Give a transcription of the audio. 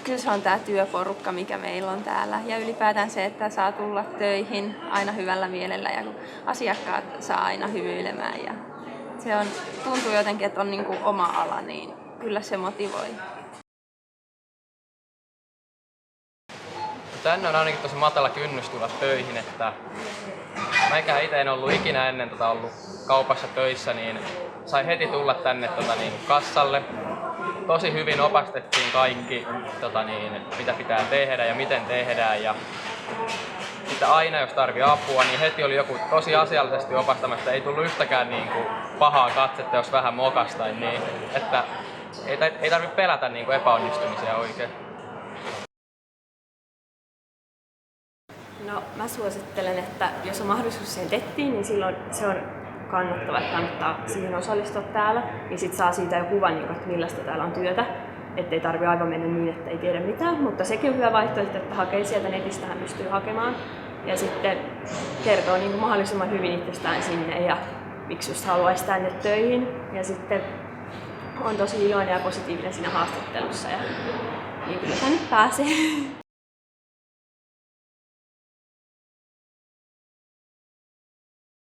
Kyllä se on tää työporukka, mikä meillä on täällä. Ja ylipäätään se, että saa tulla töihin aina hyvällä mielellä ja kun asiakkaat saa aina hymyilemään. Ja tuntuu jotenkin, että on niinku oma ala, niin kyllä se motivoi. Tänne on ainakin tosi matala kynnys tulla töihin, että mäkään itse en ollut ikinä ennen ollut kaupassa töissä, niin sai heti tulla tänne kassalle. Tosi hyvin opastettiin kaikki, mitä pitää tehdä ja miten tehdään. Ja sitten aina jos tarvii apua, niin heti oli joku tosi asiallisesti opastamassa. Ei tullut yhtäkään pahaa katsetta, jos vähän mokastain. Niin, että ei tarvitse pelätä epäonnistumisia oikein. No, mä suosittelen, että jos on mahdollisuus siihen tettiin, niin silloin se on kannattava, että kannattaa siihen osallistua täällä. Niin sit saa siitä jo kuvan, että millaista täällä on työtä. Ettei tarvi aivan mennä niin, että ei tiedä mitään. Mutta sekin on hyvä vaihtoehto, että hakee sieltä netistä, hän pystyy hakemaan. Ja sitten kertoo mahdollisimman hyvin itsestään sinne ja miksi just haluaisi tänne töihin. Ja sitten on tosi iloinen ja positiivinen siinä haastattelussa. Ja niin kyllä tänne pääsee.